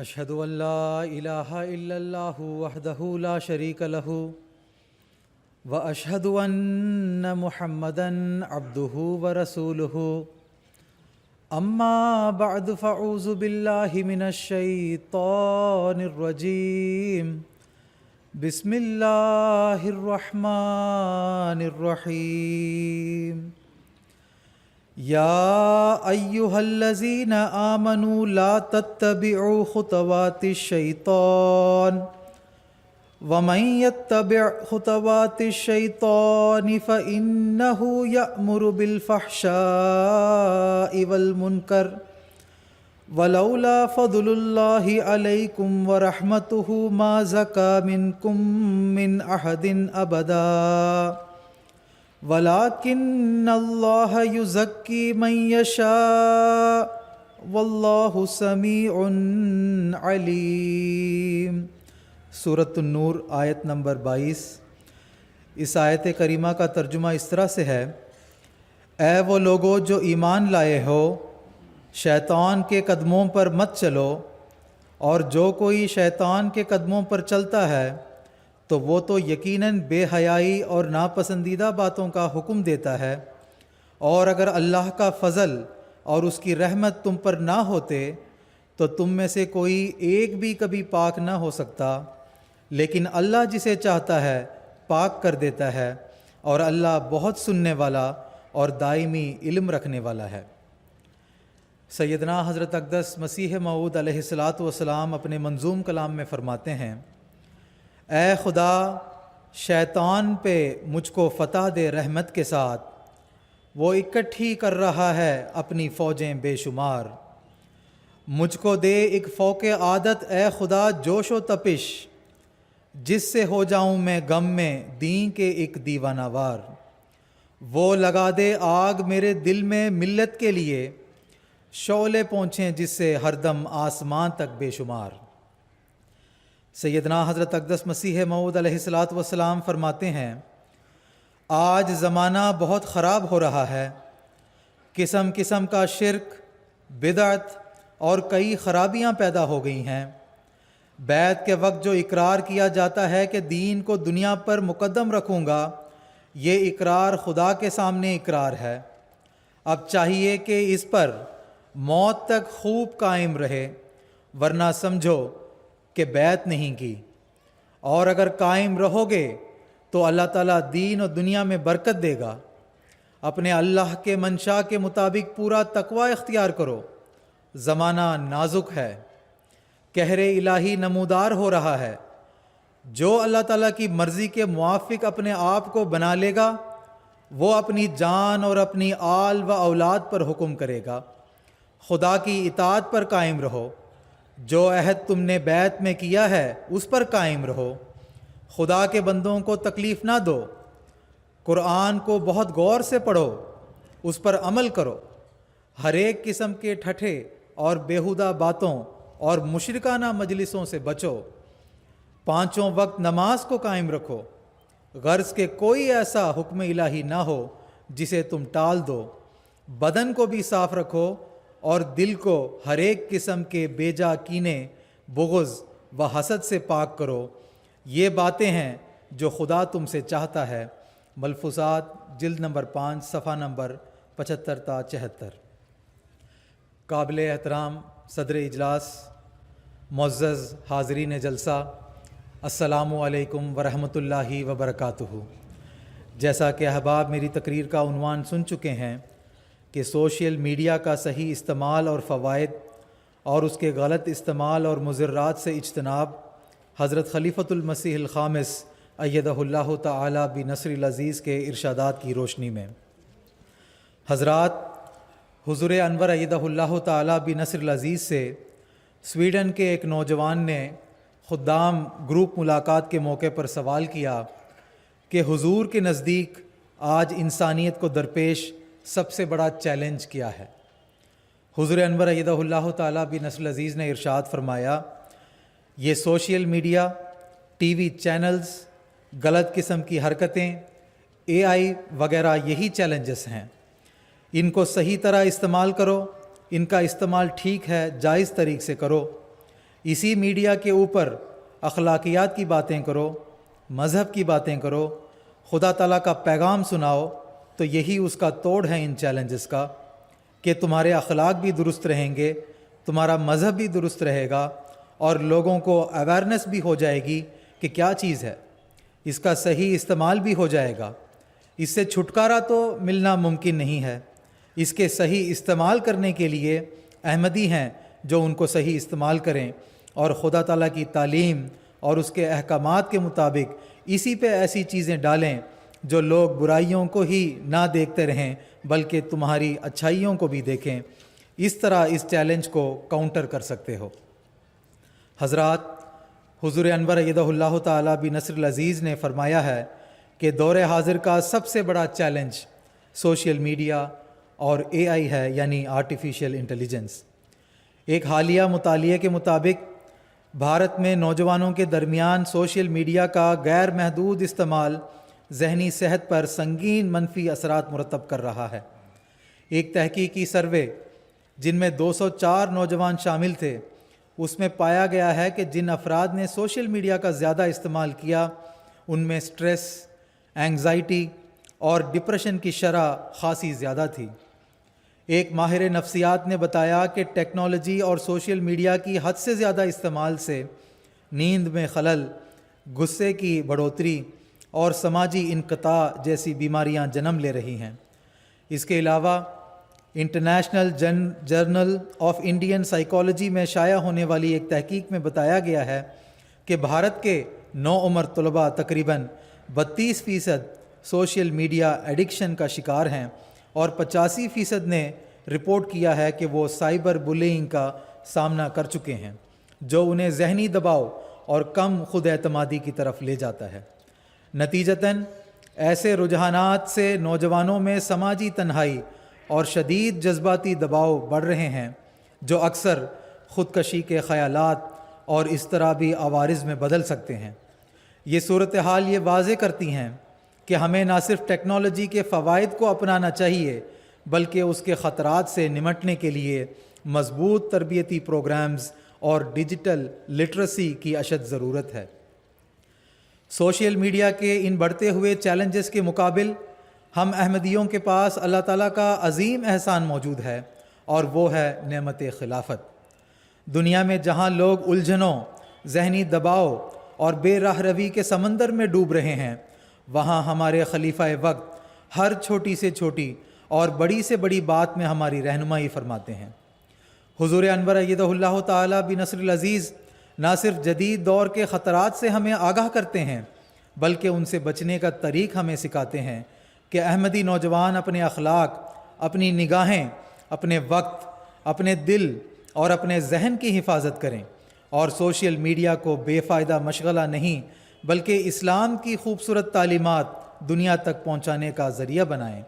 اشہد ان لا الہ الا اللہ وحدہ لا شریک لہ واشہد ان محمدا عبدہ ورسولہ اما بعد فاعوذ باللہ من الشیطان الرجیم بسم اللہ الرحمن الرحیم یا ایہا الذین آمنوا لا تتبعوا خطوات الشیطان ومن يتبع خطوات الشیطان فإنہ یأمر بالفحشاء والمنکر ولولا فضل اللہ علیکم ورحمتہ ما زکا منکم من احد ابدا وَلَٰكِنَّ اللَّهَ يُزَكِّي مَن يَشَاءُ وَاللَّهُ سَمِيعٌ عَلِيمٌ۔ سورۃ النور آیت نمبر 22۔ اس آیت کریمہ کا ترجمہ اس طرح سے ہے: اے وہ لوگو جو ایمان لائے ہو، شیطان کے قدموں پر مت چلو، اور جو کوئی شیطان کے قدموں پر چلتا ہے تو وہ تو یقیناً بے حیائی اور ناپسندیدہ باتوں کا حکم دیتا ہے، اور اگر اللہ کا فضل اور اس کی رحمت تم پر نہ ہوتے تو تم میں سے کوئی ایک بھی کبھی پاک نہ ہو سکتا، لیکن اللہ جسے چاہتا ہے پاک کر دیتا ہے، اور اللہ بہت سننے والا اور دائمی علم رکھنے والا ہے۔ سیدنا حضرت اقدس مسیح موعود علیہ السلام اپنے منظوم کلام میں فرماتے ہیں: اے خدا، شیطان پہ مجھ کو فتح دے رحمت کے ساتھ، وہ اکٹھی کر رہا ہے اپنی فوجیں بے شمار۔ مجھ کو دے ایک فوق عادت اے خدا جوش و تپش، جس سے ہو جاؤں میں غم میں دین کے ایک دیوانہ وار۔ وہ لگا دے آگ میرے دل میں ملت کے لیے، شعلے پہنچیں جس سے ہر دم آسمان تک بے شمار۔ سیدنا حضرت اقدس مسیح موعود علیہ السلام فرماتے ہیں: آج زمانہ بہت خراب ہو رہا ہے، قسم قسم کا شرک، بدعت اور کئی خرابیاں پیدا ہو گئی ہیں۔ بیعت کے وقت جو اقرار کیا جاتا ہے کہ دین کو دنیا پر مقدم رکھوں گا، یہ اقرار خدا کے سامنے اقرار ہے۔ اب چاہیے کہ اس پر موت تک خوب قائم رہے، ورنہ سمجھو کہ بیعت نہیں کی، اور اگر قائم رہو گے تو اللہ تعالیٰ دین و دنیا میں برکت دے گا۔ اپنے اللہ کے منشا کے مطابق پورا تقوی اختیار کرو، زمانہ نازک ہے، قہر الہی نمودار ہو رہا ہے۔ جو اللہ تعالیٰ کی مرضی کے موافق اپنے آپ کو بنا لے گا، وہ اپنی جان اور اپنی آل و اولاد پر حکم کرے گا۔ خدا کی اطاعت پر قائم رہو، جو عہد تم نے بیعت میں کیا ہے اس پر قائم رہو۔ خدا کے بندوں کو تکلیف نہ دو، قرآن کو بہت غور سے پڑھو، اس پر عمل کرو، ہر ایک قسم کے ٹھٹھے اور بیہودہ باتوں اور مشرکانہ مجلسوں سے بچو۔ پانچوں وقت نماز کو قائم رکھو، غرض کہ کوئی ایسا حکم الہی نہ ہو جسے تم ٹال دو۔ بدن کو بھی صاف رکھو اور دل کو ہر ایک قسم کے بیجا کینے، بغض و حسد سے پاک کرو۔ یہ باتیں ہیں جو خدا تم سے چاہتا ہے۔ ملفوظات جلد نمبر 5 صفحہ نمبر 75 تا 74۔ قابل احترام صدر اجلاس، معزز حاضرین جلسہ، السلام علیکم ورحمۃ اللہ وبرکاتہ۔ جیسا کہ احباب میری تقریر کا عنوان سن چکے ہیں کہ سوشل میڈیا کا صحیح استعمال اور فوائد اور اس کے غلط استعمال اور مضرات سے اجتناب، حضرت خلیفۃ المسیح الخامس ایدہ اللہ تعالی بنصر العزیز کے ارشادات کی روشنی میں، حضرات، حضور انور ایدہ اللہ تعالی بنصر العزیز سے سویڈن کے ایک نوجوان نے خدام گروپ ملاقات کے موقع پر سوال کیا کہ حضور کے نزدیک آج انسانیت کو درپیش سب سے بڑا چیلنج کیا ہے؟ حضور انور ایدہ اللہ تعالی بنصر العزیز نے ارشاد فرمایا، یہ social media, T V channels, غلط قسم کی حرکتیں، اے آئی وغیرہ یہی چیلنجز ہیں۔ ان کو صحیح طرح استعمال کرو، ان کا استعمال ٹھیک ہے، جائز طریق سے کرو، اسی میڈیا کے اوپر اخلاقیات کی باتیں کرو، مذہب کی باتیں کرو، خدا تعالیٰ کا پیغام سناؤ، تو یہی اس کا توڑ ہے ان چیلنجز کا، کہ تمہارے اخلاق بھی درست رہیں گے، تمہارا مذہب بھی درست رہے گا، اور لوگوں کو اویئرنیس بھی ہو جائے گی کہ کیا چیز ہے، اس کا صحیح استعمال بھی ہو جائے گا۔ اس سے چھٹکارا تو ملنا ممکن نہیں ہے، اس کے صحیح استعمال کرنے کے لیے احمدی ہیں جو ان کو صحیح استعمال کریں اور خدا تعالیٰ کی تعلیم اور اس کے احکامات کے مطابق اسی پہ ایسی چیزیں ڈالیں جو لوگ برائیوں کو ہی نہ دیکھتے رہیں بلکہ تمہاری اچھائیوں کو بھی دیکھیں۔ اس طرح اس چیلنج کو کاؤنٹر کر سکتے ہو۔ حضرات، حضور انور ایدہ اللہ تعالیٰ بنصر العزیز نے فرمایا ہے کہ دور حاضر کا سب سے بڑا چیلنج سوشل میڈیا اور AI ہے، یعنی آرٹیفیشل انٹیلیجنس۔ ایک حالیہ مطالعے کے مطابق بھارت میں نوجوانوں کے درمیان سوشل میڈیا کا غیر محدود استعمال ذہنی صحت پر سنگین منفی اثرات مرتب کر رہا ہے۔ ایک تحقیقی سروے جن میں 204 نوجوان شامل تھے، اس میں پایا گیا ہے کہ جن افراد نے سوشل میڈیا کا زیادہ استعمال کیا ان میں سٹریس، اینگزائٹی اور ڈپریشن کی شرح خاصی زیادہ تھی۔ ایک ماہر نفسیات نے بتایا کہ ٹیکنالوجی اور سوشل میڈیا کی حد سے زیادہ استعمال سے نیند میں خلل، غصے کی بڑھوتری اور سماجی انقطاع جیسی بیماریاں جنم لے رہی ہیں۔ اس کے علاوہ international journal of Indian psychology میں شائع ہونے والی ایک تحقیق میں بتایا گیا ہے کہ بھارت کے نوعمر طلباء تقریباً 32% سوشل میڈیا ایڈکشن کا شکار ہیں اور 85% نے رپورٹ کیا ہے کہ وہ سائبر بلینگ کا سامنا کر چکے ہیں، جو انہیں ذہنی دباؤ اور کم خود اعتمادی کی طرف لے جاتا ہے۔ نتیجتاً ایسے رجحانات سے نوجوانوں میں سماجی تنہائی اور شدید جذباتی دباؤ بڑھ رہے ہیں، جو اکثر خودکشی کے خیالات اور اضطرابی عوارض میں بدل سکتے ہیں۔ یہ صورتحال یہ واضح کرتی ہیں کہ ہمیں نہ صرف ٹیکنالوجی کے فوائد کو اپنانا چاہیے بلکہ اس کے خطرات سے نمٹنے کے لیے مضبوط تربیتی پروگرامز اور ڈیجیٹل لٹریسی کی اشد ضرورت ہے۔ سوشل میڈیا کے ان بڑھتے ہوئے چیلنجز کے مقابل ہم احمدیوں کے پاس اللہ تعالیٰ کا عظیم احسان موجود ہے، اور وہ ہے نعمت خلافت۔ دنیا میں جہاں لوگ الجھنوں، ذہنی دباؤ اور بے راہ روی کے سمندر میں ڈوب رہے ہیں، وہاں ہمارے خلیفہ وقت ہر چھوٹی سے چھوٹی اور بڑی سے بڑی بات میں ہماری رہنمائی فرماتے ہیں۔ حضور انور ایدہ اللہ تعالیٰ بنصر العزیز نہ صرف جدید دور کے خطرات سے ہمیں آگاہ کرتے ہیں بلکہ ان سے بچنے کا طریق ہمیں سکھاتے ہیں کہ احمدی نوجوان اپنے اخلاق، اپنی نگاہیں، اپنے وقت، اپنے دل اور اپنے ذہن کی حفاظت کریں اور سوشل میڈیا کو بے فائدہ مشغلہ نہیں بلکہ اسلام کی خوبصورت تعلیمات دنیا تک پہنچانے کا ذریعہ بنائیں۔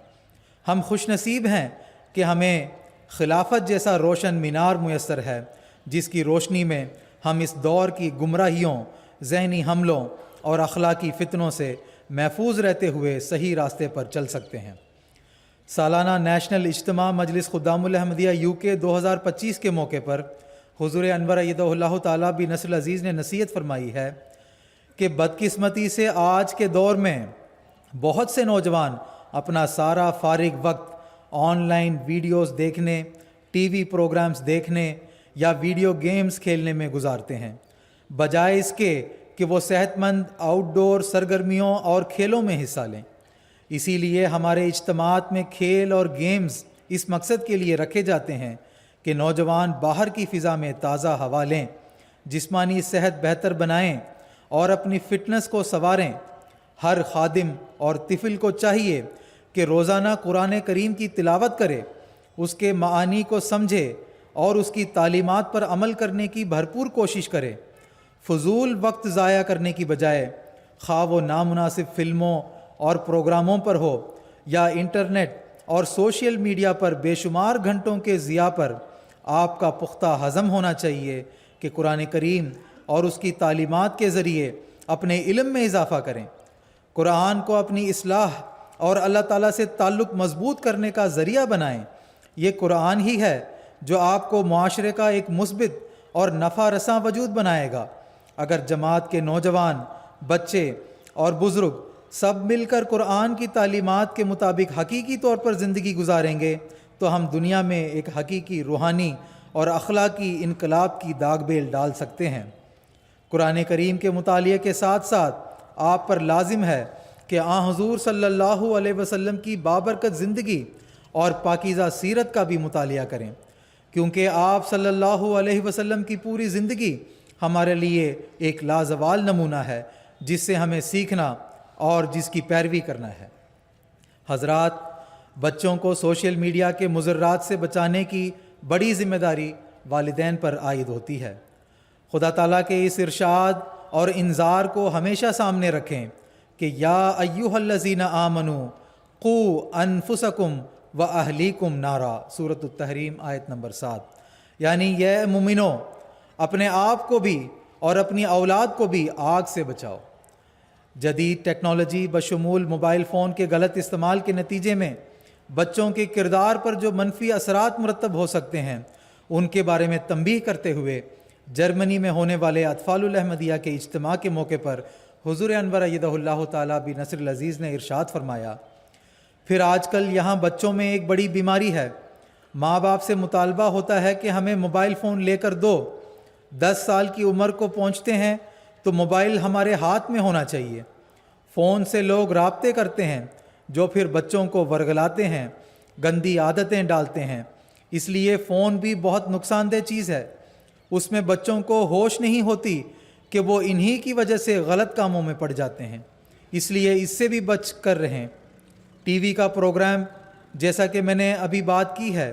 ہم خوش نصیب ہیں کہ ہمیں خلافت جیسا روشن مینار میسر ہے، جس کی روشنی میں ہم اس دور کی گمراہیوں، ذہنی حملوں اور اخلاقی فتنوں سے محفوظ رہتے ہوئے صحیح راستے پر چل سکتے ہیں۔ سالانہ نیشنل اجتماع مجلس خدام الاحمدیہ UK 2025 کے موقع پر حضور انور ایدہ اللہ تعالیٰ بنصر العزیز نے نصیحت فرمائی ہے کہ بدقسمتی سے آج کے دور میں بہت سے نوجوان اپنا سارا فارغ وقت آن لائن ویڈیوز دیکھنے، ٹی وی پروگرامز دیکھنے یا ویڈیو گیمز کھیلنے میں گزارتے ہیں، بجائے اس کے کہ وہ صحت مند آؤٹ ڈور سرگرمیوں اور کھیلوں میں حصہ لیں۔ اسی لیے ہمارے اجتماعات میں کھیل اور گیمز اس مقصد کے لیے رکھے جاتے ہیں کہ نوجوان باہر کی فضا میں تازہ ہوا لیں، جسمانی صحت بہتر بنائیں اور اپنی فٹنس کو سنواریں۔ ہر خادم اور طفل کو چاہیے کہ روزانہ قرآن کریم کی تلاوت کرے، اس کے معانی کو سمجھے اور اس کی تعلیمات پر عمل کرنے کی بھرپور کوشش کرے۔ فضول وقت ضائع کرنے کی بجائے، خواہ وہ نامناسب فلموں اور پروگراموں پر ہو یا انٹرنیٹ اور سوشل میڈیا پر بے شمار گھنٹوں کے ضیاع پر، آپ کا پختہ ہضم ہونا چاہیے کہ قرآن کریم اور اس کی تعلیمات کے ذریعے اپنے علم میں اضافہ کریں، قرآن کو اپنی اصلاح اور اللہ تعالیٰ سے تعلق مضبوط کرنے کا ذریعہ بنائیں۔ یہ قرآن ہی ہے جو آپ کو معاشرے کا ایک مثبت اور نفع رساں وجود بنائے گا۔ اگر جماعت کے نوجوان، بچے اور بزرگ سب مل کر قرآن کی تعلیمات کے مطابق حقیقی طور پر زندگی گزاریں گے تو ہم دنیا میں ایک حقیقی روحانی اور اخلاقی انقلاب کی داغ بیل ڈال سکتے ہیں۔ قرآن کریم کے مطالعے کے ساتھ ساتھ آپ پر لازم ہے کہ حضور صلی اللہ علیہ وسلم کی بابرکت زندگی اور پاکیزہ سیرت کا بھی مطالعہ کریں، کیونکہ آپ صلی اللہ علیہ وسلم کی پوری زندگی ہمارے لیے ایک لازوال نمونہ ہے جس سے ہمیں سیکھنا اور جس کی پیروی کرنا ہے۔ حضرات، بچوں کو سوشل میڈیا کے مضرات سے بچانے کی بڑی ذمہ داری والدین پر عائد ہوتی ہے۔ خدا تعالیٰ کے اس ارشاد اور انذار کو ہمیشہ سامنے رکھیں کہ یا ایھا الذین آمنوا قوا انفسکم واہلیکم نارا، سورۃ التحریم آیت نمبر 7، یعنی یہ مومنو، اپنے آپ کو بھی اور اپنی اولاد کو بھی آگ سے بچاؤ۔ جدید ٹیکنالوجی بشمول موبائل فون کے غلط استعمال کے نتیجے میں بچوں کے کردار پر جو منفی اثرات مرتب ہو سکتے ہیں ان کے بارے میں تنبیہ کرتے ہوئے جرمنی میں ہونے والے اطفال الاحمدیہ کے اجتماع کے موقع پر حضور انور ایدہ اللہ تعالیٰ بنصر العزیز نے ارشاد فرمایا، پھر آج کل یہاں بچوں میں ایک بڑی بیماری ہے۔ ماں باپ سے مطالبہ ہوتا ہے کہ ہمیں موبائل فون لے کر دو، 10 سال کی عمر کو پہنچتے ہیں تو موبائل ہمارے ہاتھ میں ہونا چاہیے۔ فون سے لوگ رابطے کرتے ہیں جو پھر بچوں کو ورگلاتے ہیں، گندی عادتیں ڈالتے ہیں۔ اس لیے فون بھی بہت نقصان دہ چیز ہے۔ اس میں بچوں کو ہوش نہیں ہوتی کہ وہ انہی کی وجہ سے غلط کاموں میں پڑ جاتے ہیں، اس لیے اس سے بھی بچ کر رہیں۔ ٹی وی کا پروگرام جیسا کہ میں نے ابھی بات کی ہے،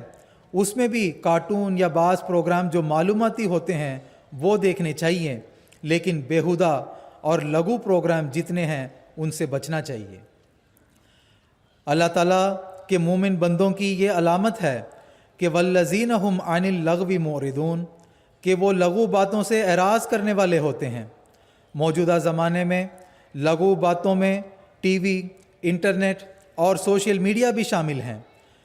اس میں بھی کارٹون یا بعض پروگرام جو معلوماتی ہوتے ہیں وہ دیکھنے چاہیے، لیکن بیہودہ اور لغو پروگرام جتنے ہیں ان سے بچنا چاہیے۔ اللہ تعالیٰ کے مومن بندوں کی یہ علامت ہے کہ والذین هم عن اللغو معرضون، کہ وہ لغو باتوں سے اعراض کرنے والے ہوتے ہیں۔ موجودہ زمانے میں لغو باتوں میں ٹی وی، انٹرنیٹ اور سوشل میڈیا بھی شامل ہیں۔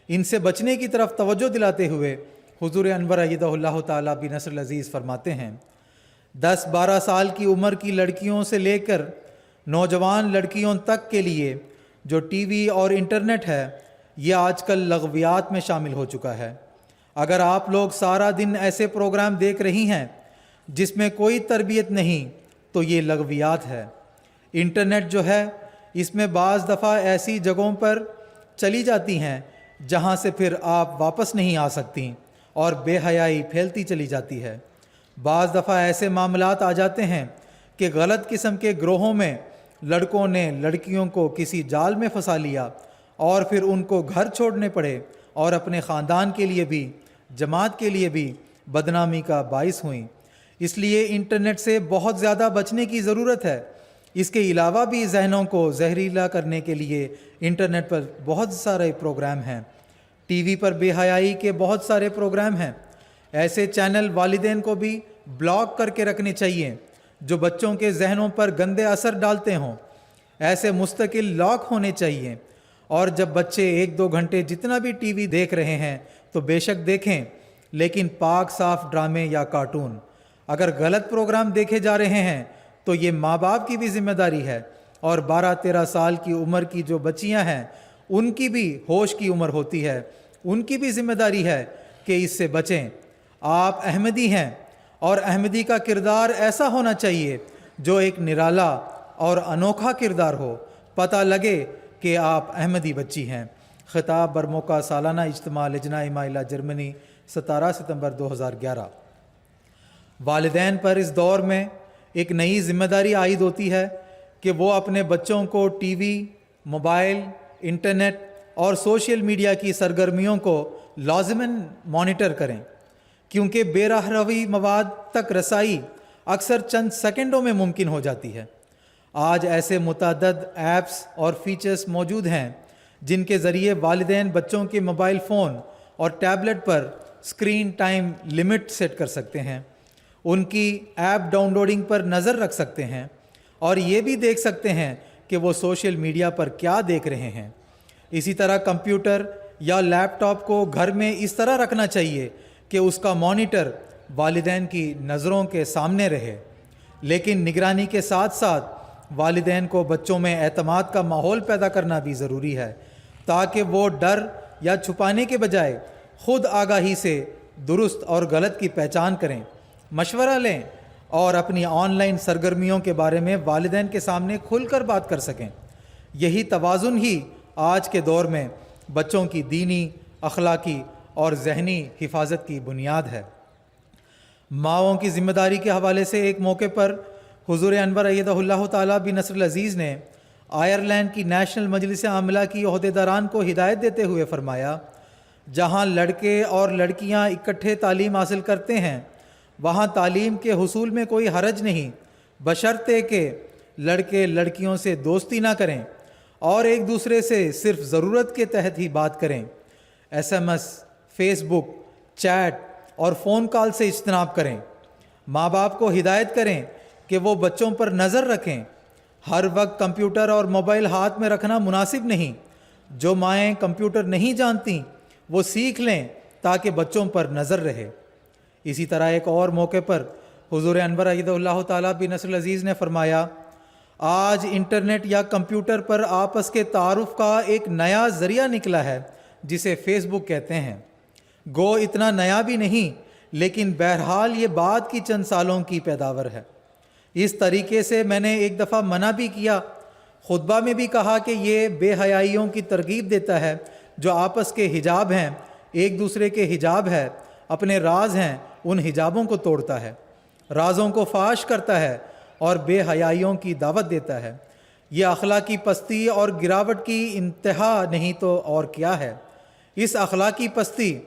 ان سے بچنے کی طرف توجہ دلاتے ہوئے حضور انور ایدہ اللہ تعالیٰ بنصر العزیز فرماتے ہیں، 10-12 سال کی عمر کی لڑکیوں سے لے کر نوجوان لڑکیوں تک کے لیے جو ٹی وی اور انٹرنیٹ ہے یہ آج کل لغویات میں شامل ہو چکا ہے۔ اگر آپ لوگ سارا دن ایسے پروگرام دیکھ رہی ہیں جس میں کوئی تربیت نہیں تو یہ لغویات ہے۔ انٹرنیٹ جو ہے اس میں بعض دفعہ ایسی جگہوں پر چلی جاتی ہیں جہاں سے پھر آپ واپس نہیں آ سکتی اور بے حیائی پھیلتی چلی جاتی ہے۔ بعض دفعہ ایسے معاملات آ جاتے ہیں کہ غلط قسم کے گروہوں میں لڑکوں نے لڑکیوں کو کسی جال میں پھنسا لیا اور پھر ان کو گھر چھوڑنے پڑے اور اپنے خاندان کے لیے بھی، جماعت کے لیے بھی بدنامی کا باعث ہوئیں۔ اس لیے انٹرنیٹ سے بہت زیادہ بچنے کی ضرورت ہے۔ اس کے علاوہ بھی ذہنوں کو زہریلا کرنے کے لیے انٹرنیٹ پر بہت سارے پروگرام ہیں۔ ٹی وی پر بے حیائی کے بہت سارے پروگرام ہیں۔ ایسے چینل والدین کو بھی بلاک کر کے رکھنے چاہیے جو بچوں کے ذہنوں پر گندے اثر ڈالتے ہوں۔ ایسے مستقل لاک ہونے چاہیے، اور جب بچے 1-2 گھنٹے جتنا بھی ٹی وی دیکھ رہے ہیں تو بے شک دیکھیں، لیکن پاک صاف ڈرامے یا کارٹون۔ اگر غلط پروگرام دیکھے جا رہے ہیں تو یہ ماں باپ کی بھی ذمہ داری ہے، اور 12-13 سال کی عمر کی جو بچیاں ہیں ان کی بھی ہوش کی عمر ہوتی ہے، ان کی بھی ذمہ داری ہے کہ اس سے بچیں۔ آپ احمدی ہیں اور احمدی کا کردار ایسا ہونا چاہیے جو ایک نرالا اور انوکھا کردار ہو، پتہ لگے کہ آپ احمدی بچی ہیں۔ خطاب برموقع سالانہ اجتماع لجنہ مائلہ جرمنی 17 ستمبر 2011۔ والدین پر اس دور میں ایک نئی ذمہ داری عائد ہوتی ہے کہ وہ اپنے بچوں کو ٹی وی، موبائل، انٹرنیٹ اور سوشل میڈیا کی سرگرمیوں کو لازماً مانیٹر کریں، کیونکہ بے راہ روی مواد تک رسائی اکثر چند سیکنڈوں میں ممکن ہو جاتی ہے۔ آج ایسے متعدد ایپس اور فیچرز موجود ہیں جن کے ذریعے والدین بچوں کے موبائل فون اور ٹیبلٹ پر اسکرین ٹائم لمٹ سیٹ کر سکتے ہیں، ان کی ایپ ڈاؤن لوڈنگ پر نظر رکھ سکتے ہیں، اور یہ بھی دیکھ سکتے ہیں کہ وہ سوشل میڈیا پر کیا دیکھ رہے ہیں۔ اسی طرح کمپیوٹر یا لیپ ٹاپ کو گھر میں اس طرح رکھنا چاہیے کہ اس کا مانیٹر والدین کی نظروں کے سامنے رہے، لیکن نگرانی کے ساتھ ساتھ والدین کو بچوں میں اعتماد کا ماحول پیدا کرنا بھی ضروری ہے، تاکہ وہ ڈر یا چھپانے کے بجائے خود آگاہی سے درست اور غلط کی پہچان کریں، مشورہ لیں اور اپنی آن لائن سرگرمیوں کے بارے میں والدین کے سامنے کھل کر بات کر سکیں۔ یہی توازن ہی آج کے دور میں بچوں کی دینی، اخلاقی اور ذہنی حفاظت کی بنیاد ہے۔ ماؤں کی ذمہ داری کے حوالے سے ایک موقع پر حضور انور ایدہ اللہ تعالیٰ بن نصر العزیز نے آئرلینڈ کی نیشنل مجلس عاملہ کی عہدیداران کو ہدایت دیتے ہوئے فرمایا، جہاں لڑکے اور لڑکیاں اکٹھے تعلیم حاصل کرتے ہیں وہاں تعلیم کے حصول میں کوئی حرج نہیں، بشرطے کہ لڑکے لڑکیوں سے دوستی نہ کریں اور ایک دوسرے سے صرف ضرورت کے تحت ہی بات کریں۔ SMS، فیس بک، چیٹ اور فون کال سے اجتناب کریں۔ ماں باپ کو ہدایت کریں کہ وہ بچوں پر نظر رکھیں۔ ہر وقت کمپیوٹر اور موبائل ہاتھ میں رکھنا مناسب نہیں۔ جو مائیں کمپیوٹر نہیں جانتیں وہ سیکھ لیں تاکہ بچوں پر نظر رہے۔ اسی طرح ایک اور موقع پر حضور انور ایدہ اللہ تعالیٰ بن نصر العزیز نے فرمایا، آج انٹرنیٹ یا کمپیوٹر پر آپس کے تعارف کا ایک نیا ذریعہ نکلا ہے جسے فیس بک کہتے ہیں۔ گو اتنا نیا بھی نہیں، لیکن بہرحال یہ بعد کی چند سالوں کی پیداوار ہے۔ اس طریقے سے میں نے ایک دفعہ منع بھی کیا، خطبہ میں بھی کہا کہ یہ بے حیائیوں کی ترغیب دیتا ہے جو آپس کے حجاب ہیں، ایک دوسرے کے حجاب ہے، اپنے راز ہیں، ان حجابوں کو توڑتا ہے، رازوں کو فاش کرتا ہے اور بے حیائیوں کی دعوت دیتا ہے۔ یہ اخلاقی پستی اور گراوٹ کی انتہا نہیں تو اور کیا ہے۔ اس اخلاقی پستی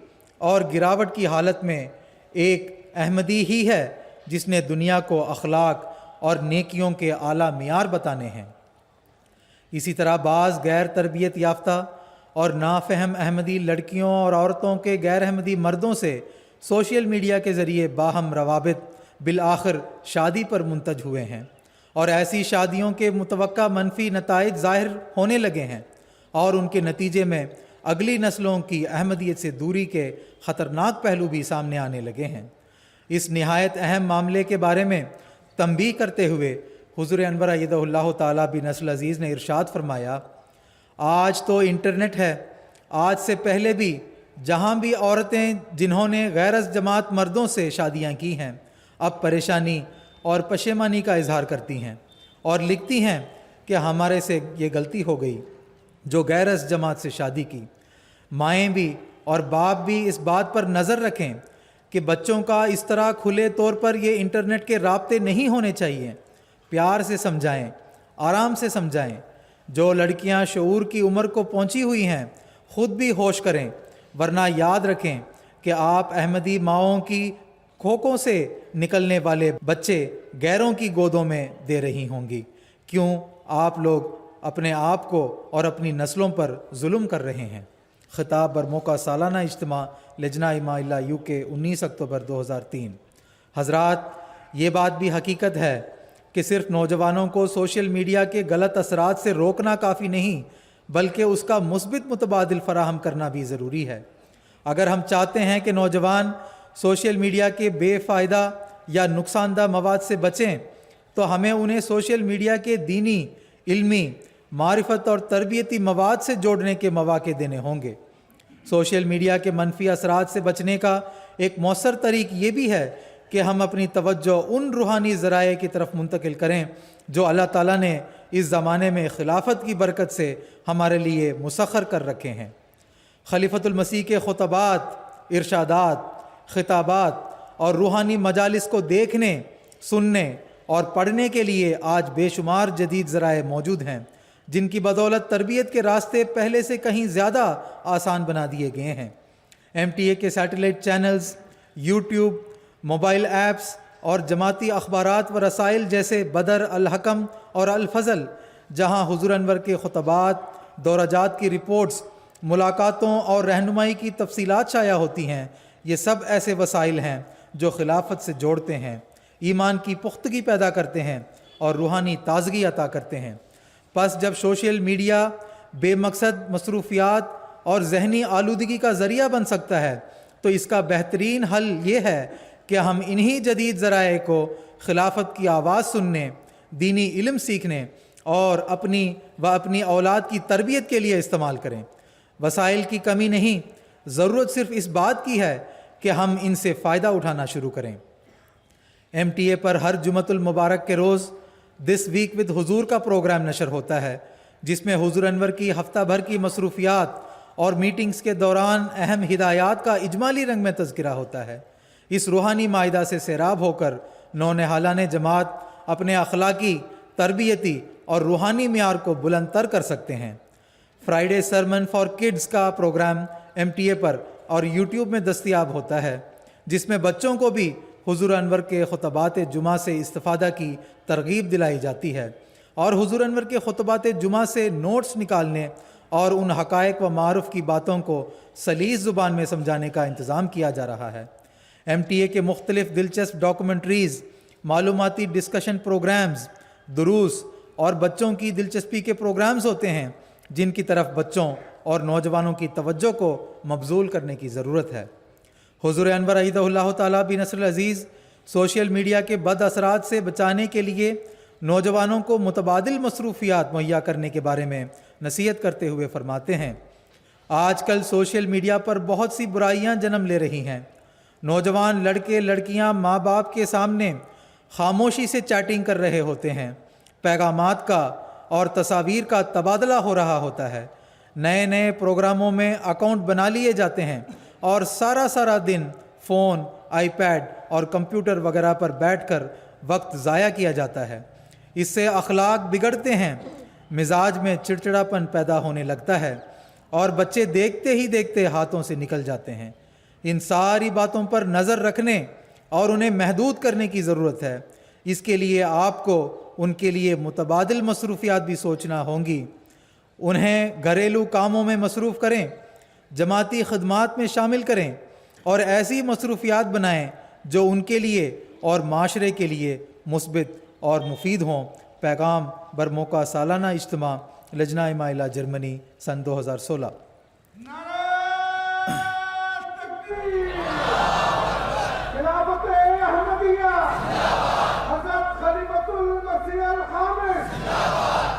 اور گراوٹ کی حالت میں ایک احمدی ہی ہے جس نے دنیا کو اخلاق اور نیکیوں کے اعلیٰ معیار بتانے ہیں۔ اسی طرح بعض غیر تربیت یافتہ اور نافہم احمدی لڑکیوں اور عورتوں کے غیر احمدی مردوں سے سوشل میڈیا کے ذریعے باہم روابط بالآخر شادی پر منتج ہوئے ہیں، اور ایسی شادیوں کے متوقع منفی نتائج ظاہر ہونے لگے ہیں، اور ان کے نتیجے میں اگلی نسلوں کی احمدیت سے دوری کے خطرناک پہلو بھی سامنے آنے لگے ہیں۔ اس نہایت اہم معاملے کے بارے میں تنبیہ کرتے ہوئے حضور انور ایدہ اللہ تعالیٰ بن نصر العزیز نے ارشاد فرمایا، آج تو انٹرنیٹ ہے، آج سے پہلے بھی جہاں بھی عورتیں جنہوں نے غیر از جماعت مردوں سے شادیاں کی ہیں اب پریشانی اور پشیمانی کا اظہار کرتی ہیں اور لکھتی ہیں کہ ہمارے سے یہ غلطی ہو گئی جو غیر از جماعت سے شادی کی۔ مائیں بھی اور باپ بھی اس بات پر نظر رکھیں کہ بچوں کا اس طرح کھلے طور پر یہ انٹرنیٹ کے رابطے نہیں ہونے چاہیے۔ پیار سے سمجھائیں، آرام سے سمجھائیں۔ جو لڑکیاں شعور کی عمر کو پہنچی ہوئی ہیں خود بھی ہوش کریں، ورنہ یاد رکھیں کہ آپ احمدی ماؤں کی کھوکھوں سے نکلنے والے بچے غیروں کی گودوں میں دے رہی ہوں گی۔ کیوں آپ لوگ اپنے آپ کو اور اپنی نسلوں پر ظلم کر رہے ہیں۔ خطاب برموقع سالانہ اجتماع لجنہ امائلہ UK 19 اکتوبر 2003۔ حضرات، یہ بات بھی حقیقت ہے کہ صرف نوجوانوں کو سوشل میڈیا کے غلط اثرات سے روکنا کافی نہیں، بلکہ اس کا مثبت متبادل فراہم کرنا بھی ضروری ہے۔ اگر ہم چاہتے ہیں کہ نوجوان سوشل میڈیا کے بے فائدہ یا نقصان دہ مواد سے بچیں تو ہمیں انہیں سوشل میڈیا کے دینی، علمی، معرفت اور تربیتی مواد سے جوڑنے کے مواقع دینے ہوں گے۔ سوشل میڈیا کے منفی اثرات سے بچنے کا ایک مؤثر طریق یہ بھی ہے کہ ہم اپنی توجہ ان روحانی ذرائع کی طرف منتقل کریں جو اللہ تعالیٰ نے اس زمانے میں خلافت کی برکت سے ہمارے لیے مسخر کر رکھے ہیں۔ خلیفۃ المسیح کے خطبات، ارشادات، خطابات اور روحانی مجالس کو دیکھنے، سننے اور پڑھنے کے لیے آج بے شمار جدید ذرائع موجود ہیں جن کی بدولت تربیت کے راستے پہلے سے کہیں زیادہ آسان بنا دیے گئے ہیں۔ MTA کے satellite channels, YouTube، mobile apps اور جماعتی اخبارات و رسائل جیسے بدر، الحکم اور الفضل، جہاں حضور انور کے خطبات، دورہ جات کی رپورٹس، ملاقاتوں اور رہنمائی کی تفصیلات شائع ہوتی ہیں، یہ سب ایسے وسائل ہیں جو خلافت سے جوڑتے ہیں، ایمان کی پختگی پیدا کرتے ہیں اور روحانی تازگی عطا کرتے ہیں۔ پس جب سوشل میڈیا بے مقصد مصروفیات اور ذہنی آلودگی کا ذریعہ بن سکتا ہے تو اس کا بہترین حل یہ ہے کہ ہم انہی جدید ذرائع کو خلافت کی آواز سننے، دینی علم سیکھنے اور اپنی اولاد کی تربیت کے لیے استعمال کریں۔ وسائل کی کمی نہیں، ضرورت صرف اس بات کی ہے کہ ہم ان سے فائدہ اٹھانا شروع کریں۔ MTA پر ہر جمعۃ المبارک کے روز دس ویک ود حضور کا پروگرام نشر ہوتا ہے، جس میں حضور انور کی ہفتہ بھر کی مصروفیات اور میٹنگز کے دوران اہم ہدایات کا اجمالی رنگ میں تذکرہ ہوتا ہے۔ اس روحانی معاہدہ سے سیراب ہو کر نونہالان جماعت اپنے اخلاقی، تربیتی اور روحانی معیار کو بلند تر کر سکتے ہیں۔ فرائیڈے سرمن فار کڈز کا پروگرام MTA پر اور YouTube میں دستیاب ہوتا ہے، جس میں بچوں کو بھی حضور انور کے خطبات جمعہ سے استفادہ کی ترغیب دلائی جاتی ہے، اور حضور انور کے خطبات جمعہ سے نوٹس نکالنے اور ان حقائق و معارف کی باتوں کو سلیس زبان میں سمجھانے کا انتظام کیا جا رہا ہے۔ MTA کے مختلف دلچسپ ڈاکومنٹریز، معلوماتی ڈسکشن پروگرامز، دروس اور بچوں کی دلچسپی کے پروگرامز ہوتے ہیں، جن کی طرف بچوں اور نوجوانوں کی توجہ کو مبذول کرنے کی ضرورت ہے۔ حضور انور ایدہ اللہ تعالیٰ بنصر العزیز سوشل میڈیا کے بد اثرات سے بچانے کے لیے نوجوانوں کو متبادل مصروفیات مہیا کرنے کے بارے میں نصیحت کرتے ہوئے فرماتے ہیں، آج کل سوشل میڈیا پر بہت سی برائیاں جنم لے رہی ہیں۔ نوجوان لڑکے لڑکیاں ماں باپ کے سامنے خاموشی سے چیٹنگ کر رہے ہوتے ہیں، پیغامات کا اور تصاویر کا تبادلہ ہو رہا ہوتا ہے، نئے پروگراموں میں اکاؤنٹ بنا لیے جاتے ہیں اور سارا دن فون، آئی پیڈ اور کمپیوٹر وغیرہ پر بیٹھ کر وقت ضائع کیا جاتا ہے۔ اس سے اخلاق بگڑتے ہیں، مزاج میں چڑچڑاپن پیدا ہونے لگتا ہے اور بچے دیکھتے ہی دیکھتے ہاتھوں سے نکل جاتے ہیں۔ ان ساری باتوں پر نظر رکھنے اور انہیں محدود کرنے کی ضرورت ہے۔ اس کے لیے آپ کو ان کے لیے متبادل مصروفیات بھی سوچنا ہوں گی۔ انہیں گھریلو کاموں میں مصروف کریں، جماعتی خدمات میں شامل کریں اور ایسی مصروفیات بنائیں جو ان کے لیے اور معاشرے کے لیے مثبت اور مفید ہوں۔ پیغام برموقع سالانہ اجتماع لجنہ مائلہ جرمنی سن 2016۔ خلافت احمدیہ، حضرت خلیفۃ المسیح الخامس،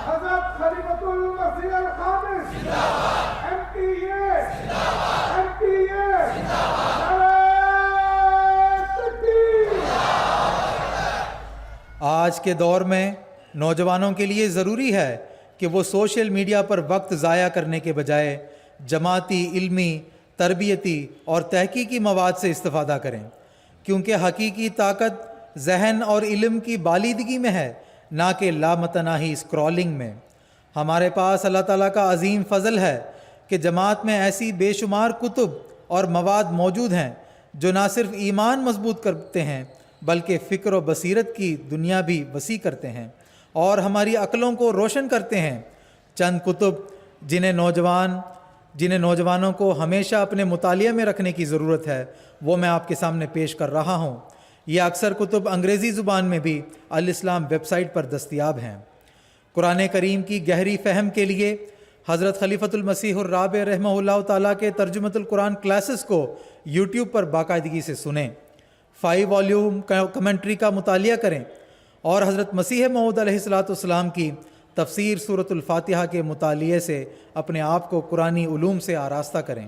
حضرت خلیفۃ المسیح الخامس، MTA، نعرہ تکبیر۔ آج کے دور میں نوجوانوں کے لیے ضروری ہے کہ وہ سوشل میڈیا پر وقت ضائع کرنے کے بجائے جماعتی، علمی، تربیتی اور تحقیقی مواد سے استفادہ کریں، کیونکہ حقیقی طاقت ذہن اور علم کی بالیدگی میں ہے، نہ کہ لامتناہی اسکرولنگ میں۔ ہمارے پاس اللہ تعالیٰ کا عظیم فضل ہے کہ جماعت میں ایسی بے شمار کتب اور مواد موجود ہیں جو نہ صرف ایمان مضبوط کرتے ہیں بلکہ فکر و بصیرت کی دنیا بھی وسیع کرتے ہیں اور ہماری عقلوں کو روشن کرتے ہیں۔ چند کتب جنہیں نوجوانوں کو ہمیشہ اپنے مطالعے میں رکھنے کی ضرورت ہے، وہ میں آپ کے سامنے پیش کر رہا ہوں۔ یہ اکثر کتب انگریزی زبان میں بھی الاسلام ویب سائٹ پر دستیاب ہیں۔ قرآن کریم کی گہری فہم کے لیے حضرت خلیفۃ المسیح الرابع رحمہ اللہ تعالیٰ کے ترجمۃ القرآن کلاسز کو YouTube پر باقاعدگی سے سنیں، 5 والیوم کمنٹری کا مطالعہ کریں اور حضرت مسیح موعود علیہ السلام کی تفسیر سورۃ الفاتحہ کے مطالعے سے اپنے آپ کو قرآنی علوم سے آراستہ کریں۔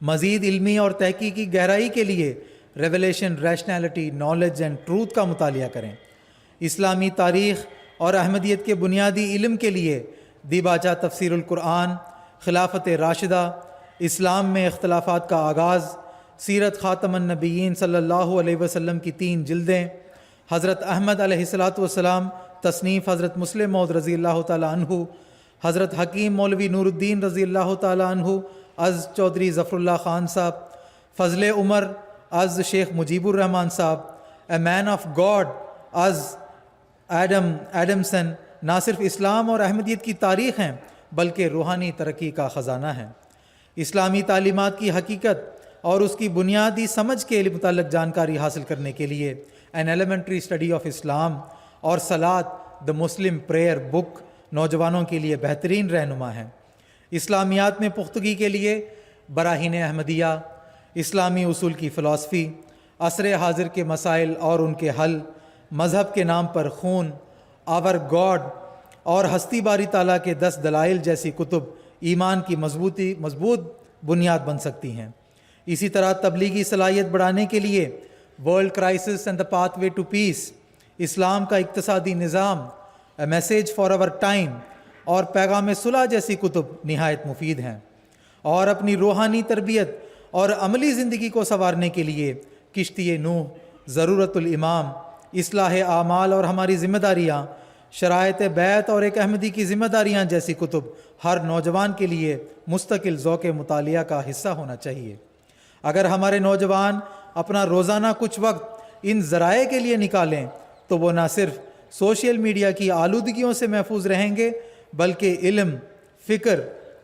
مزید علمی اور تحقیقی گہرائی کے لیے revelation, rationality, knowledge and truth کا مطالعہ کریں۔ اسلامی تاریخ اور احمدیت کے بنیادی علم کے لیے دیباچہ تفسیر القرآن، خلافت راشدہ، اسلام میں اختلافات کا آغاز، سیرت خاتم النبیین صلی اللہ علیہ وسلم کی 3 جلدیں، حضرت احمد علیہ السلام تصنیف حضرت مسلم موعود رضی اللہ تعالیٰ عنہ، حضرت حکیم مولوی نور الدین رضی اللہ تعالیٰ عنہ از چودھری ظفر اللہ خان صاحب، فضل عمر از شیخ مجیب الرحمان صاحب، اے مین آف گاڈ از ایڈمسن نہ صرف اسلام اور احمدیت کی تاریخ ہیں بلکہ روحانی ترقی کا خزانہ ہیں۔ اسلامی تعلیمات کی حقیقت اور اس کی بنیادی سمجھ کے متعلق جانکاری حاصل کرنے کے لیے این ایلیمنٹری اسٹڈی آف اسلام اور صلات دا مسلم پریئر بک نوجوانوں کے لیے بہترین رہنما ہیں۔ اسلامیات میں پختگی کے لیے براہین احمدیہ، اسلامی اصول کی فلسفی، عصر حاضر کے مسائل اور ان کے حل، مذہب کے نام پر خون، آور گاڈ اور ہستی باری تعالیٰ کے 10 دلائل جیسی کتب ایمان کی مضبوط بنیاد بن سکتی ہیں۔ اسی طرح تبلیغی صلاحیت بڑھانے کے لیے world crisis and the pathway to peace, اسلام کا اقتصادی نظام، a message for our time اور پیغام صلح جیسی کتب نہایت مفید ہیں۔ اور اپنی روحانی تربیت اور عملی زندگی کو سنوارنے کے لیے کشتی نوح، ضرورت الامام، اصلاح اعمال اور ہماری ذمہ داریاں، شرائط بیعت اور ایک احمدی کی ذمہ داریاں جیسی کتب ہر نوجوان کے لیے مستقل ذوق مطالعہ کا حصہ ہونا چاہیے۔ اگر ہمارے نوجوان اپنا روزانہ کچھ وقت ان ذرائع کے لیے نکالیں تو وہ نہ صرف سوشل میڈیا کی آلودگیوں سے محفوظ رہیں گے بلکہ علم، فکر،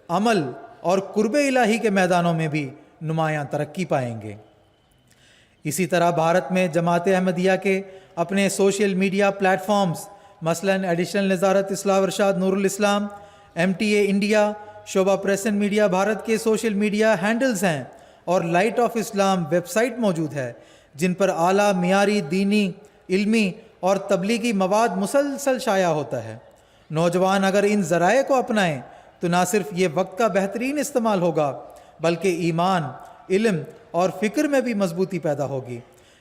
عمل اور قرب الہی کے میدانوں میں بھی نمایاں ترقی پائیں گے۔ اسی طرح بھارت میں جماعت احمدیہ کے اپنے سوشل میڈیا پلیٹ فارمز مثلاً ایڈیشنل نظارت اصلاح و ارشاد نور الاسلام، MTA انڈیا، شعبہ پریس اینڈ میڈیا بھارت کے سوشل میڈیا ہینڈلز ہیں اور light of Islam website موجود ہے جن پر اعلیٰ معیاری دینی، علمی اور تبلیغی مواد مسلسل شائع ہوتا ہے۔ نوجوان اگر ان ذرائع کو اپنائیں تو نہ صرف یہ وقت کا بہترین استعمال ہوگا بلکہ ایمان، علم اور فکر میں بھی مضبوطی پیدا ہوگی۔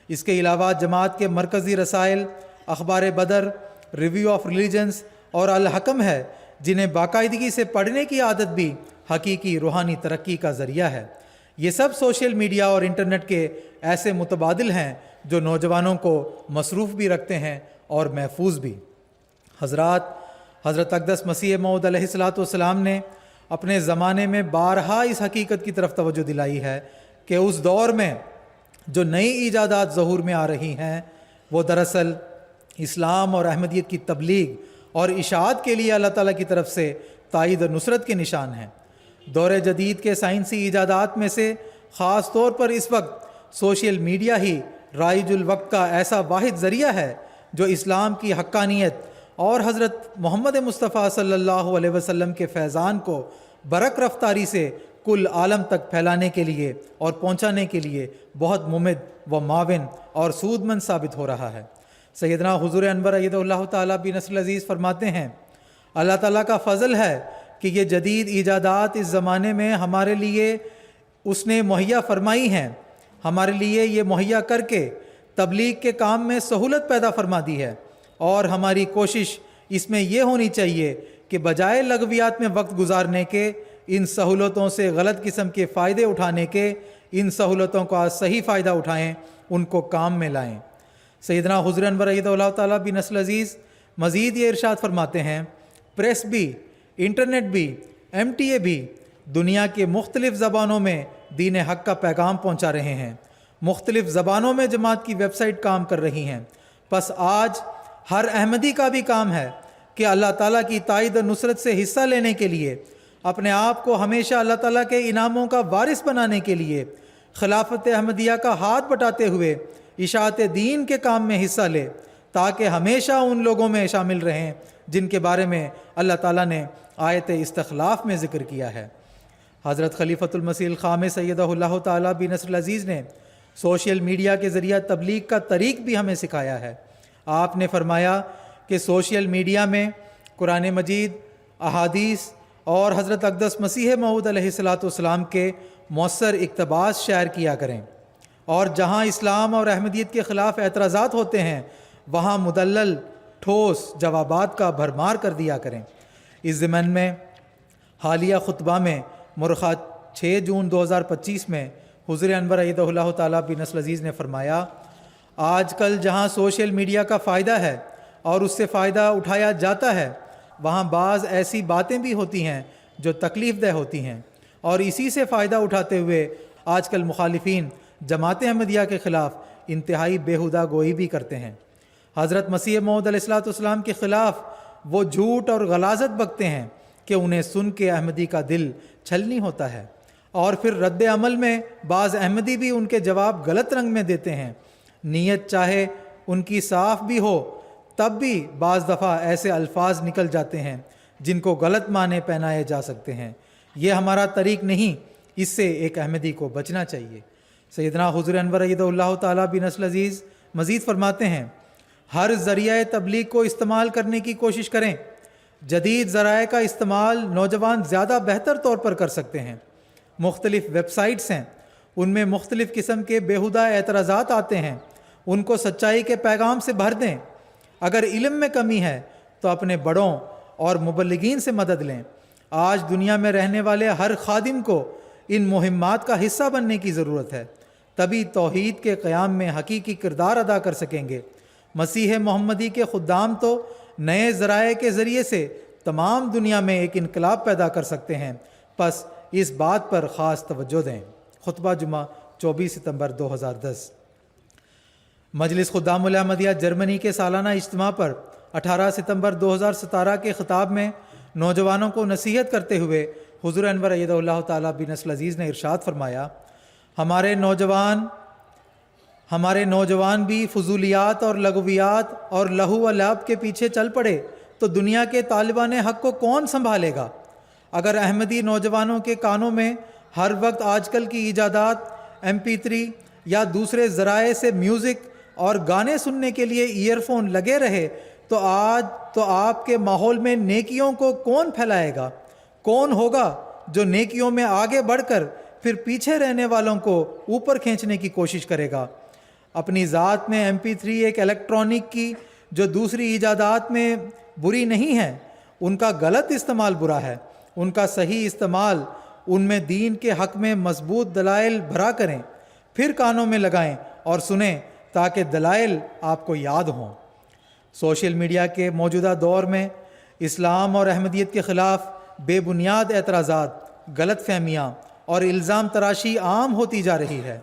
اس کے علاوہ جماعت کے مرکزی رسائل اخبار بدر، ریویو آف ریلیجنز اور الحکم ہے جنہیں باقاعدگی سے پڑھنے کی عادت بھی حقیقی روحانی ترقی کا ذریعہ ہے۔ یہ سب سوشل میڈیا اور انٹرنیٹ کے ایسے متبادل ہیں جو نوجوانوں کو مصروف بھی رکھتے ہیں اور محفوظ بھی۔ حضرت اقدس مسیح موعود علیہ الصلوۃ والسلام نے اپنے زمانے میں بارہا اس حقیقت کی طرف توجہ دلائی ہے کہ اس دور میں جو نئی ایجادات ظہور میں آ رہی ہیں وہ دراصل اسلام اور احمدیت کی تبلیغ اور اشاعت کے لیے اللہ تعالیٰ کی طرف سے تائید و نصرت کے نشان ہیں۔ دور جدید کے سائنسی ایجادات میں سے خاص طور پر اس وقت سوشل میڈیا ہی رائج الوقت کا ایسا واحد ذریعہ ہے جو اسلام کی حقانیت اور حضرت محمد مصطفیٰ صلی اللہ علیہ وسلم کے فیضان کو برق رفتاری سے کل عالم تک پھیلانے کے لیے اور پہنچانے کے لیے بہت ممد و معاون اور سود مند ثابت ہو رہا ہے۔ سیدنا حضور انور ایدہ اللہ تعالیٰ بنصر العزیز فرماتے ہیں، اللہ تعالیٰ کا فضل ہے کہ یہ جدید ایجادات اس زمانے میں ہمارے لیے اس نے مہیا فرمائی ہیں، ہمارے لیے یہ مہیا کر کے تبلیغ کے کام میں سہولت پیدا فرما دی ہے، اور ہماری کوشش اس میں یہ ہونی چاہیے کہ بجائے لغویات میں وقت گزارنے کے، ان سہولتوں سے غلط قسم کے فائدے اٹھانے کے، ان سہولتوں کا صحیح فائدہ اٹھائیں، ان کو کام میں لائیں۔ سیدنا حضور انور ایدہ اللہ تعالیٰ بنصر العزیز مزید یہ ارشاد فرماتے ہیں، پریس بھی، انٹرنیٹ بھی، MTA بھی دنیا کے مختلف زبانوں میں دین حق کا پیغام پہنچا رہے ہیں۔ مختلف زبانوں میں جماعت کی ویب سائٹ کام کر رہی ہیں۔ پس آج ہر احمدی کا بھی کام ہے کہ اللہ تعالیٰ کی تائید و نصرت سے حصہ لینے کے لیے، اپنے آپ کو ہمیشہ اللہ تعالیٰ کے انعاموں کا وارث بنانے کے لیے خلافت احمدیہ کا ہاتھ بٹاتے ہوئے اشاعت دین کے کام میں حصہ لے، تاکہ ہمیشہ ان لوگوں میں شامل رہیں جن کے بارے میں اللہ تعالیٰ نے آیت استخلاف میں ذکر کیا ہے۔ حضرت خلیفۃ المسیح الخامس سیدہ اللہ تعالیٰ بنصر العزیز نے سوشل میڈیا کے ذریعہ تبلیغ کا طریق بھی ہمیں سکھایا ہے۔ آپ نے فرمایا کہ سوشل میڈیا میں قرآن مجید، احادیث اور حضرت اقدس مسیح موعود علیہ الصلوۃ والسلام کے مؤثر اقتباس شیئر کیا کریں، اور جہاں اسلام اور احمدیت کے خلاف اعتراضات ہوتے ہیں وہاں مدلل ٹھوس جوابات کا بھرمار کر دیا کریں۔ اس ضمن میں حالیہ خطبہ میں مرخہ 6 جون 2025 میں حضور انور ایدہ اللہ تعالیٰ بنصر العزیز نے فرمایا، آج کل جہاں سوشل میڈیا کا فائدہ ہے اور اس سے فائدہ اٹھایا جاتا ہے، وہاں بعض ایسی باتیں بھی ہوتی ہیں جو تکلیف دہ ہوتی ہیں، اور اسی سے فائدہ اٹھاتے ہوئے آج کل مخالفین جماعت احمدیہ کے خلاف انتہائی بیہودہ گوئی بھی کرتے ہیں۔ حضرت مسیح موعود علیہ الصلوۃ والسلام کے خلاف وہ جھوٹ اور غلاظت بکتے ہیں کہ انہیں سن کے احمدی کا دل چھلنی ہوتا ہے، اور پھر رد عمل میں بعض احمدی بھی ان کے جواب غلط رنگ میں دیتے ہیں۔ نیت چاہے ان کی صاف بھی ہو تب بھی بعض دفعہ ایسے الفاظ نکل جاتے ہیں جن کو غلط معنی پہنائے جا سکتے ہیں۔ یہ ہمارا طریق نہیں، اس سے ایک احمدی کو بچنا چاہیے۔ سیدنا حضور انور ایدہ اللہ تعالیٰ بن نسل عزیز مزید فرماتے ہیں، ہر ذریعہ تبلیغ کو استعمال کرنے کی کوشش کریں۔ جدید ذرائع کا استعمال نوجوان زیادہ بہتر طور پر کر سکتے ہیں۔ مختلف ویب سائٹس ہیں، ان میں مختلف قسم کے بیہودہ اعتراضات آتے ہیں، ان کو سچائی کے پیغام سے بھر دیں۔ اگر علم میں کمی ہے تو اپنے بڑوں اور مبلغین سے مدد لیں۔ آج دنیا میں رہنے والے ہر خادم کو ان مہمات کا حصہ بننے کی ضرورت ہے، تبھی توحید کے قیام میں حقیقی کردار ادا کر سکیں گے۔ مسیح محمدی کے خدام تو نئے ذرائع کے ذریعے سے تمام دنیا میں ایک انقلاب پیدا کر سکتے ہیں، پس اس بات پر خاص توجہ دیں۔ خطبہ جمعہ 24 ستمبر 2010۔ مجلس خدام الاحمدیہ جرمنی کے سالانہ اجتماع پر 18 ستمبر 2017 کے خطاب میں نوجوانوں کو نصیحت کرتے ہوئے حضور انور ایدہ اللہ تعالیٰ بن نسل عزیز نے ارشاد فرمایا، ہمارے نوجوان بھی فضولیات اور لغویات اور لہو و لعب کے پیچھے چل پڑے تو دنیا کے طالبان حق کو کون سنبھالے گا؟ اگر احمدی نوجوانوں کے کانوں میں ہر وقت آج کل کی ایجادات MP3 یا دوسرے ذرائع سے میوزک اور گانے سننے کے لیے ایئر فون لگے رہے تو آج تو آپ کے ماحول میں نیکیوں کو کون پھیلائے گا؟ کون ہوگا جو نیکیوں میں آگے بڑھ کر پھر پیچھے رہنے والوں کو اوپر کھینچنے کی کوشش کرے گا؟ اپنی ذات میں MP3 ایک الیکٹرانک کی جو دوسری ایجادات میں بری نہیں ہے، ان کا غلط استعمال برا ہے، ان کا صحیح استعمال ان میں دین کے حق میں مضبوط دلائل بھرا کریں، پھر کانوں میں لگائیں اور سنیں تاکہ دلائل آپ کو یاد ہوں۔ سوشل میڈیا کے موجودہ دور میں اسلام اور احمدیت کے خلاف بے بنیاد اعتراضات، غلط فہمیاں اور الزام تراشی عام ہوتی جا رہی ہے۔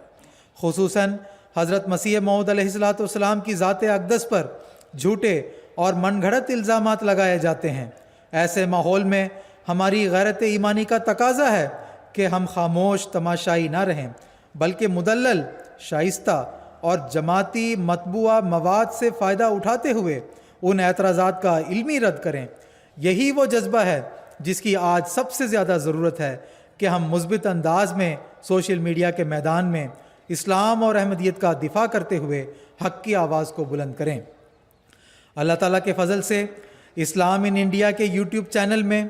خصوصاً حضرت مسیح موعود علیہ السلام کی ذات اقدس پر جھوٹے اور من گھڑت الزامات لگائے جاتے ہیں۔ ایسے ماحول میں ہماری غیرت ایمانی کا تقاضا ہے کہ ہم خاموش تماشائی نہ رہیں، بلکہ مدلل، شائستہ اور جماعتی مطبوعہ مواد سے فائدہ اٹھاتے ہوئے ان اعتراضات کا علمی رد کریں۔ یہی وہ جذبہ ہے جس کی آج سب سے زیادہ ضرورت ہے کہ ہم مثبت انداز میں سوشل میڈیا کے میدان میں اسلام اور احمدیت کا دفاع کرتے ہوئے حق کی آواز کو بلند کریں۔ اللہ تعالیٰ کے فضل سے اسلام ان انڈیا کے YouTube چینل میں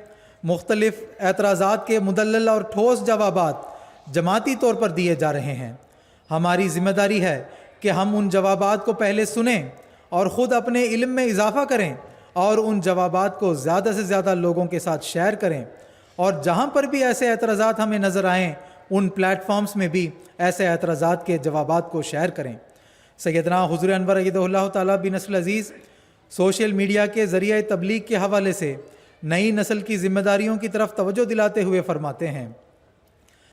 مختلف اعتراضات کے مدلل اور ٹھوس جوابات جماعتی طور پر دیے جا رہے ہیں۔ ہماری ذمہ داری ہے کہ ہم ان جوابات کو پہلے سنیں اور خود اپنے علم میں اضافہ کریں اور ان جوابات کو زیادہ سے زیادہ لوگوں کے ساتھ شیئر کریں، اور جہاں پر بھی ایسے اعتراضات ہمیں نظر آئیں ان پلیٹ فارمز میں بھی ایسے اعتراضات کے جوابات کو شیئر کریں۔ سیدنا حضور انور ایدہ اللہ تعالیٰ بن نسل عزیز سوشل میڈیا کے ذریعہ تبلیغ کے حوالے سے نئی نسل کی ذمہ داریوں کی طرف توجہ دلاتے ہوئے فرماتے ہیں،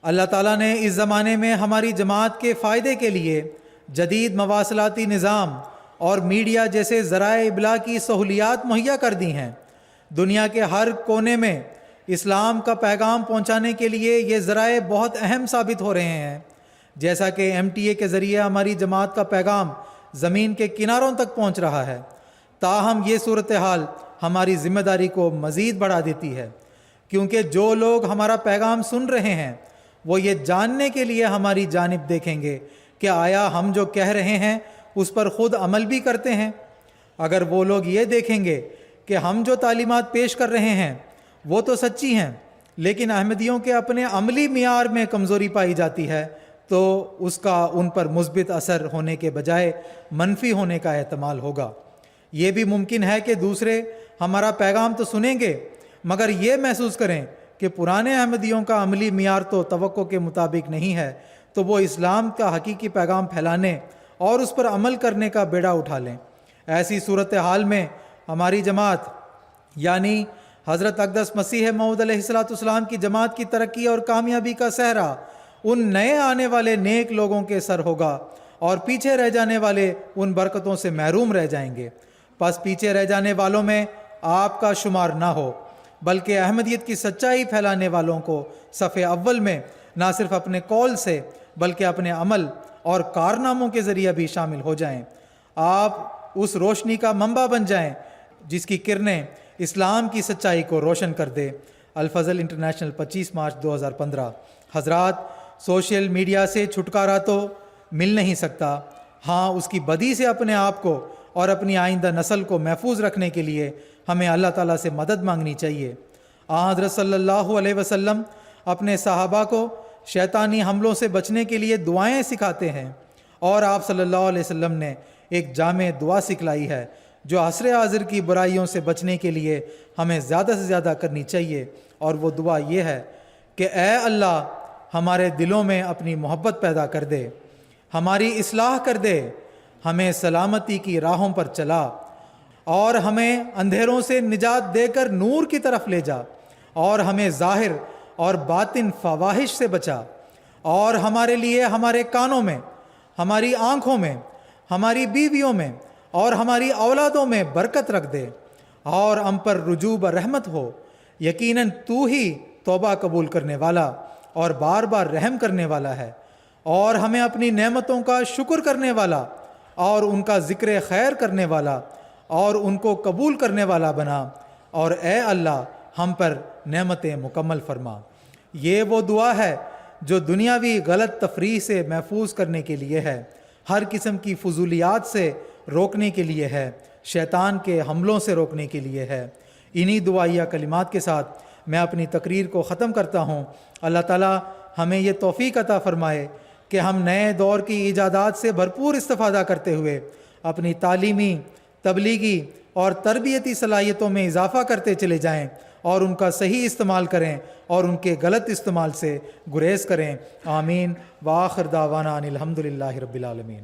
اللہ تعالیٰ نے اس زمانے میں ہماری جماعت کے فائدے کے لیے جدید مواصلاتی نظام اور میڈیا جیسے ذرائع ابلاغ کی سہولیات مہیا کر دی ہیں۔ دنیا کے ہر کونے میں اسلام کا پیغام پہنچانے کے لیے یہ ذرائع بہت اہم ثابت ہو رہے ہیں، جیسا کہ MTA کے ذریعے ہماری جماعت کا پیغام زمین کے کناروں تک پہنچ رہا ہے۔ تاہم یہ صورتحال ہماری ذمہ داری کو مزید بڑھا دیتی ہے، کیونکہ جو لوگ ہمارا پیغام سن رہے ہیں وہ یہ جاننے کے لیے ہماری جانب دیکھیں گے کہ آیا ہم جو کہہ رہے ہیں اس پر خود عمل بھی کرتے ہیں۔ اگر وہ لوگ یہ دیکھیں گے کہ ہم جو تعلیمات پیش کر رہے ہیں وہ تو سچی ہیں، لیکن احمدیوں کے اپنے عملی معیار میں کمزوری پائی جاتی ہے، تو اس کا ان پر مثبت اثر ہونے کے بجائے منفی ہونے کا احتمال ہوگا۔ یہ بھی ممکن ہے کہ دوسرے ہمارا پیغام تو سنیں گے مگر یہ محسوس کریں کہ پرانے احمدیوں کا عملی معیار تو توقع کے مطابق نہیں ہے، تو وہ اسلام کا حقیقی پیغام پھیلانے اور اس پر عمل کرنے کا بیڑا اٹھا لیں۔ ایسی صورتحال میں ہماری جماعت یعنی حضرت اقدس مسیح موعود علیہ السلام کی جماعت کی ترقی اور کامیابی کا صحرا ان نئے آنے والے نیک لوگوں کے سر ہوگا، اور پیچھے رہ جانے والے ان برکتوں سے محروم رہ جائیں گے۔ پس پیچھے رہ جانے والوں میں آپ کا شمار نہ ہو، بلکہ احمدیت کی سچائی پھیلانے والوں کو صف اول میں نہ صرف اپنے قول سے بلکہ اپنے عمل اور کارناموں کے ذریعے بھی شامل ہو جائیں۔ آپ اس روشنی کا منبع بن جائیں جس کی کرنیں اسلام کی سچائی کو روشن کر دے۔ الفضل انٹرنیشنل 25 مارچ 2015۔ حضرات، سوشل میڈیا سے چھٹکارا تو مل نہیں سکتا، ہاں اس کی بدی سے اپنے آپ کو اور اپنی آئندہ نسل کو محفوظ رکھنے کے لیے ہمیں اللہ تعالیٰ سے مدد مانگنی چاہیے۔ حضرت صلی اللہ علیہ وسلم اپنے صحابہ کو شیطانی حملوں سے بچنے کے لیے دعائیں سکھاتے ہیں، اور آپ صلی اللہ علیہ وسلم نے ایک جامع دعا سکھلائی ہے جو عصر حاضر کی برائیوں سے بچنے کے لیے ہمیں زیادہ سے زیادہ کرنی چاہیے، اور وہ دعا یہ ہے کہ اے اللہ ہمارے دلوں میں اپنی محبت پیدا کر دے، ہماری اصلاح کر دے، ہمیں سلامتی کی راہوں پر چلا، اور ہمیں اندھیروں سے نجات دے کر نور کی طرف لے جا، اور ہمیں ظاہر اور باطن فواحش سے بچا، اور ہمارے لیے ہمارے کانوں میں، ہماری آنکھوں میں، ہماری بیویوں میں اور ہماری اولادوں میں برکت رکھ دے، اور ہم پر رجوع و رحمت ہو۔ یقیناً تو ہی توبہ قبول کرنے والا اور بار بار رحم کرنے والا ہے، اور ہمیں اپنی نعمتوں کا شکر کرنے والا اور ان کا ذکر خیر کرنے والا اور ان کو قبول کرنے والا بنا، اور اے اللہ ہم پر نعمتیں مکمل فرما۔ یہ وہ دعا ہے جو دنیاوی غلط تفریح سے محفوظ کرنے کے لیے ہے، ہر قسم کی فضولیات سے روکنے کے لیے ہے، شیطان کے حملوں سے روکنے کے لیے ہے۔ انہی دعائیہ کلمات کے ساتھ میں اپنی تقریر کو ختم کرتا ہوں۔ اللہ تعالیٰ ہمیں یہ توفیق عطا فرمائے کہ ہم نئے دور کی ایجادات سے بھرپور استفادہ کرتے ہوئے اپنی تعلیمی، تبلیغی اور تربیتی صلاحیتوں میں اضافہ کرتے چلے جائیں، اور ان کا صحیح استعمال کریں اور ان کے غلط استعمال سے گریز کریں۔ آمین۔ وآخر دعوانا ان الحمد للہ رب العالمین۔